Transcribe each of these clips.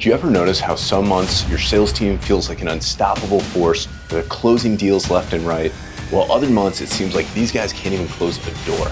Do you ever notice how some months your sales team feels like an unstoppable force, they're closing deals left and right, while other months it seems like these guys can't even close a door?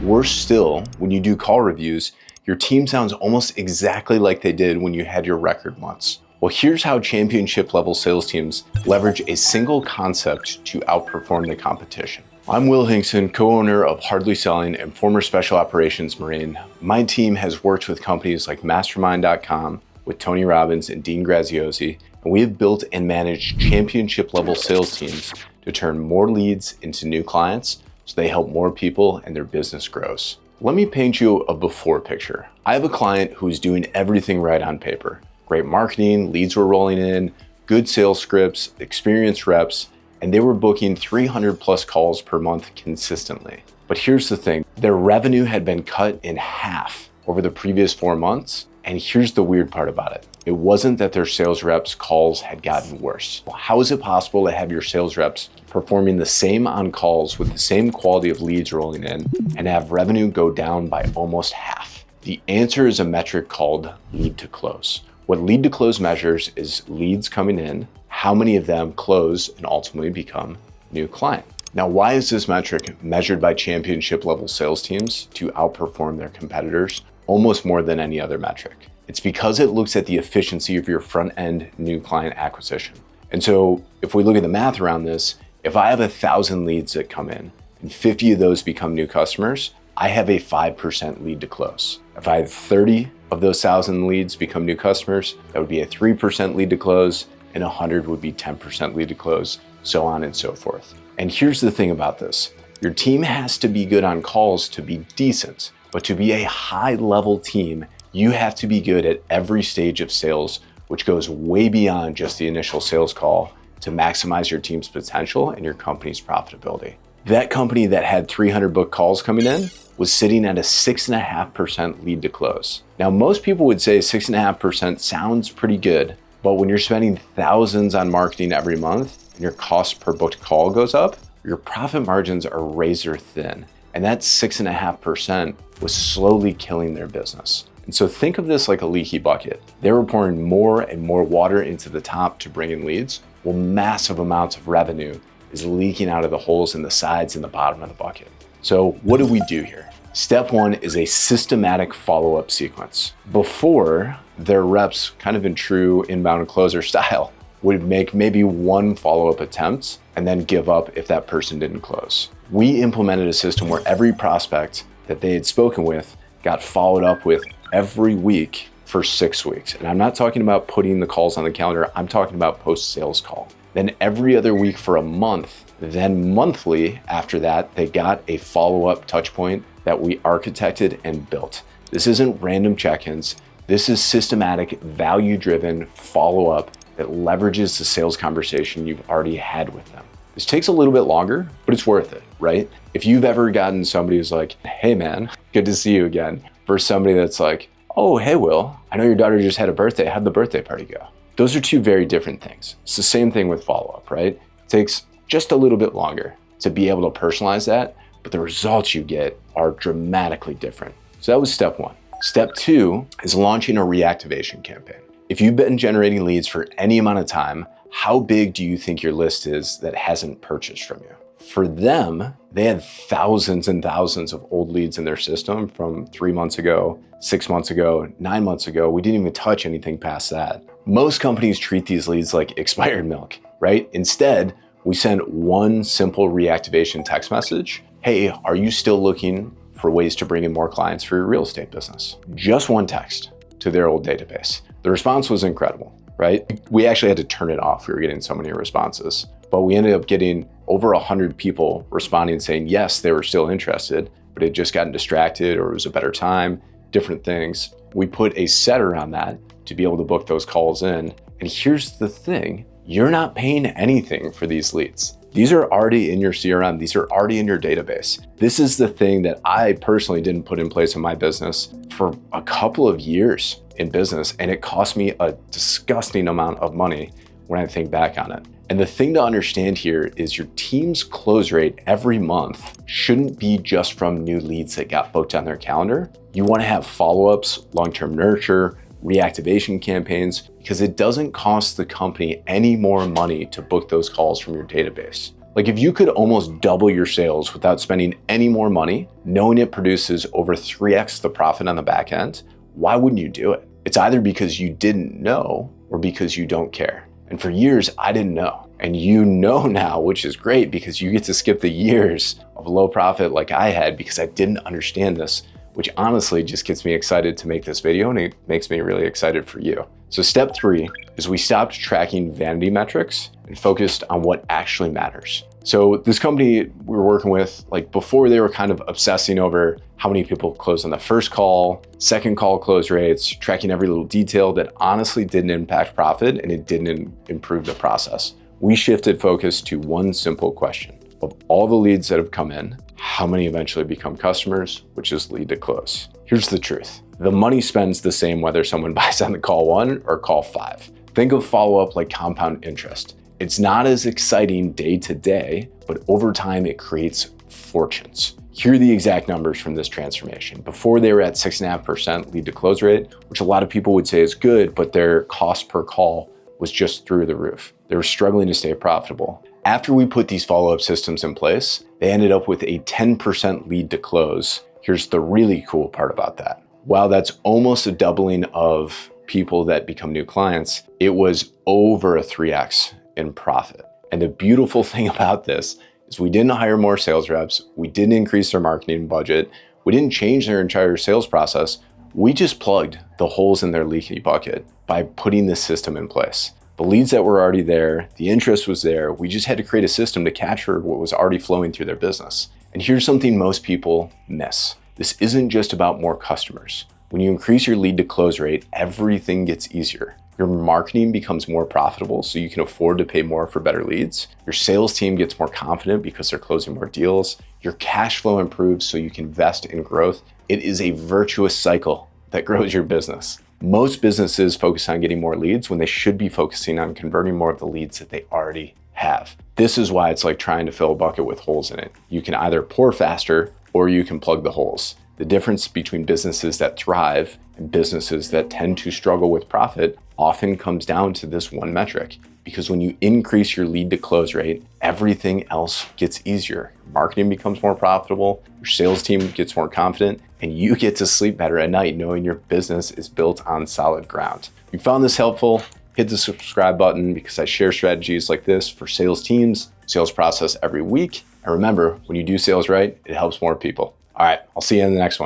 Worse still, when you do call reviews, your team sounds almost exactly like they did when you had your record months. Well, here's how championship level sales teams leverage a single concept to outperform the competition. I'm Will Hinkson, co-owner of Hardly Selling and former Special Operations Marine. My team has worked with companies like Mastermind.com, with Tony Robbins and Dean Graziosi, and we have built and managed championship level sales teams to turn more leads into new clients so they help more people and their business grows. Let me paint you a before picture. I have a client who's doing everything right on paper. Great marketing, leads were rolling in, good sales scripts, experienced reps, and they were booking 300 plus calls per month consistently. But here's the thing, their revenue had been cut in half over the previous 4 months. And here's the weird part about it. It wasn't that their sales reps' calls had gotten worse. Well, how is it possible to have your sales reps performing the same on calls with the same quality of leads rolling in and have revenue go down by almost half? The answer is a metric called lead to close. What lead to close measures is leads coming in, how many of them close and ultimately become new client. Now, why is this metric measured by championship level sales teams to outperform their competitors almost more than any other metric? It's because it looks at the efficiency of your front end new client acquisition. And so if we look at the math around this, if I have 1,000 leads that come in and 50 of those become new customers, I have a 5% lead to close. If I had 30 of those 1,000 leads become new customers, that would be a 3% lead to close, and 100 would be 10% lead to close, so on and so forth. And here's the thing about this. Your team has to be good on calls to be decent. But to be a high level team, you have to be good at every stage of sales, which goes way beyond just the initial sales call to maximize your team's potential and your company's profitability. That company that had 300 book calls coming in was sitting at a 6.5% lead to close. Now, most people would say 6.5% sounds pretty good, but when you're spending thousands on marketing every month and your cost per booked call goes up, your profit margins are razor thin. And that 6.5% was slowly killing their business. And so think of this like a leaky bucket. They were pouring more and more water into the top to bring in leads, while massive amounts of revenue is leaking out of the holes in the sides and the bottom of the bucket. So what do we do here? Step one is a systematic follow-up sequence. Before, their reps, kind of in true inbound closer style, would make maybe one follow-up attempt and then give up if that person didn't close. We implemented a system where every prospect that they had spoken with got followed up with every week for 6 weeks. And I'm not talking about putting the calls on the calendar, I'm talking about post-sales call. Then every other week for a month, then monthly after that, they got a follow-up touch point that we architected and built. This isn't random check-ins. This is systematic, value-driven follow-up that leverages the sales conversation you've already had with them. This takes a little bit longer, but it's worth it, right? If you've ever gotten somebody who's like, hey man, good to see you again, versus somebody that's like, oh, hey Will, I know your daughter just had a birthday, how'd the birthday party go? Those are two very different things. It's the same thing with follow-up, right? It takes just a little bit longer to be able to personalize that, but the results you get are dramatically different. So that was step one. Step two is launching a reactivation campaign. If you've been generating leads for any amount of time, how big do you think your list is that hasn't purchased from you? For them, they had thousands and thousands of old leads in their system from 3 months ago, 6 months ago, 9 months ago. We didn't even touch anything past that. Most companies treat these leads like expired milk, right? Instead, we send one simple reactivation text message. Hey, are you still looking for ways to bring in more clients for your real estate business? Just one text to their old database. The response was incredible, right? We actually had to turn it off. We were getting so many responses, but we ended up getting over 100 people responding saying, yes, they were still interested, but had just gotten distracted or it was a better time, different things. We put a setter on that to be able to book those calls in. And here's the thing, you're not paying anything for these leads. These are already in your CRM. These are already in your database. This is the thing that I personally didn't put in place in my business for a couple of years in business. And it cost me a disgusting amount of money when I think back on it. And the thing to understand here is your team's close rate every month shouldn't be just from new leads that got booked on their calendar. You want to have follow-ups, long-term nurture, reactivation campaigns, because it doesn't cost the company any more money to book those calls from your database. Like if you could almost double your sales without spending any more money, knowing it produces over 3x the profit on the back end, why wouldn't you do it? It's either because you didn't know or because you don't care. And for years, I didn't know. And you know now, which is great because you get to skip the years of low profit like I had because I didn't understand this, which honestly just gets me excited to make this video, and it makes me really excited for you. So step 3 is we stopped tracking vanity metrics and focused on what actually matters. So this company we were working with, like before, they were kind of obsessing over how many people closed on the first call, second call close rates, tracking every little detail that honestly didn't impact profit and it didn't improve the process. We shifted focus to one simple question. Of all the leads that have come in, how many eventually become customers, which is lead to close? Here's the truth. The money spends the same whether someone buys on the call 1 or call 5. Think of follow-up like compound interest. It's not as exciting day to day, but over time it creates fortunes. Here are the exact numbers from this transformation. Before, they were at 6.5% lead to close rate, which a lot of people would say is good, but their cost per call was just through the roof. They were struggling to stay profitable. After we put these follow-up systems in place, they ended up with a 10% lead to close. Here's the really cool part about that. While that's almost a doubling of people that become new clients, it was over a 3x in profit. And the beautiful thing about this is we didn't hire more sales reps, we didn't increase their marketing budget, we didn't change their entire sales process, we just plugged the holes in their leaky bucket by putting this system in place. The leads that were already there, the interest was there, we just had to create a system to capture what was already flowing through their business. And here's something most people miss. This isn't just about more customers. When you increase your lead to close rate, everything gets easier. Your marketing becomes more profitable so you can afford to pay more for better leads. Your sales team gets more confident because they're closing more deals. Your cash flow improves so you can invest in growth. It is a virtuous cycle that grows your business. Most businesses focus on getting more leads when they should be focusing on converting more of the leads that they already have. This is why it's like trying to fill a bucket with holes in it. You can either pour faster or you can plug the holes. The difference between businesses that thrive and businesses that tend to struggle with profit often comes down to this one metric. Because when you increase your lead to close rate, everything else gets easier. Marketing becomes more profitable, your sales team gets more confident, and you get to sleep better at night knowing your business is built on solid ground. If you found this helpful, hit the subscribe button because I share strategies like this for sales teams, sales process every week. And remember, when you do sales right, it helps more people. All right, I'll see you in the next one.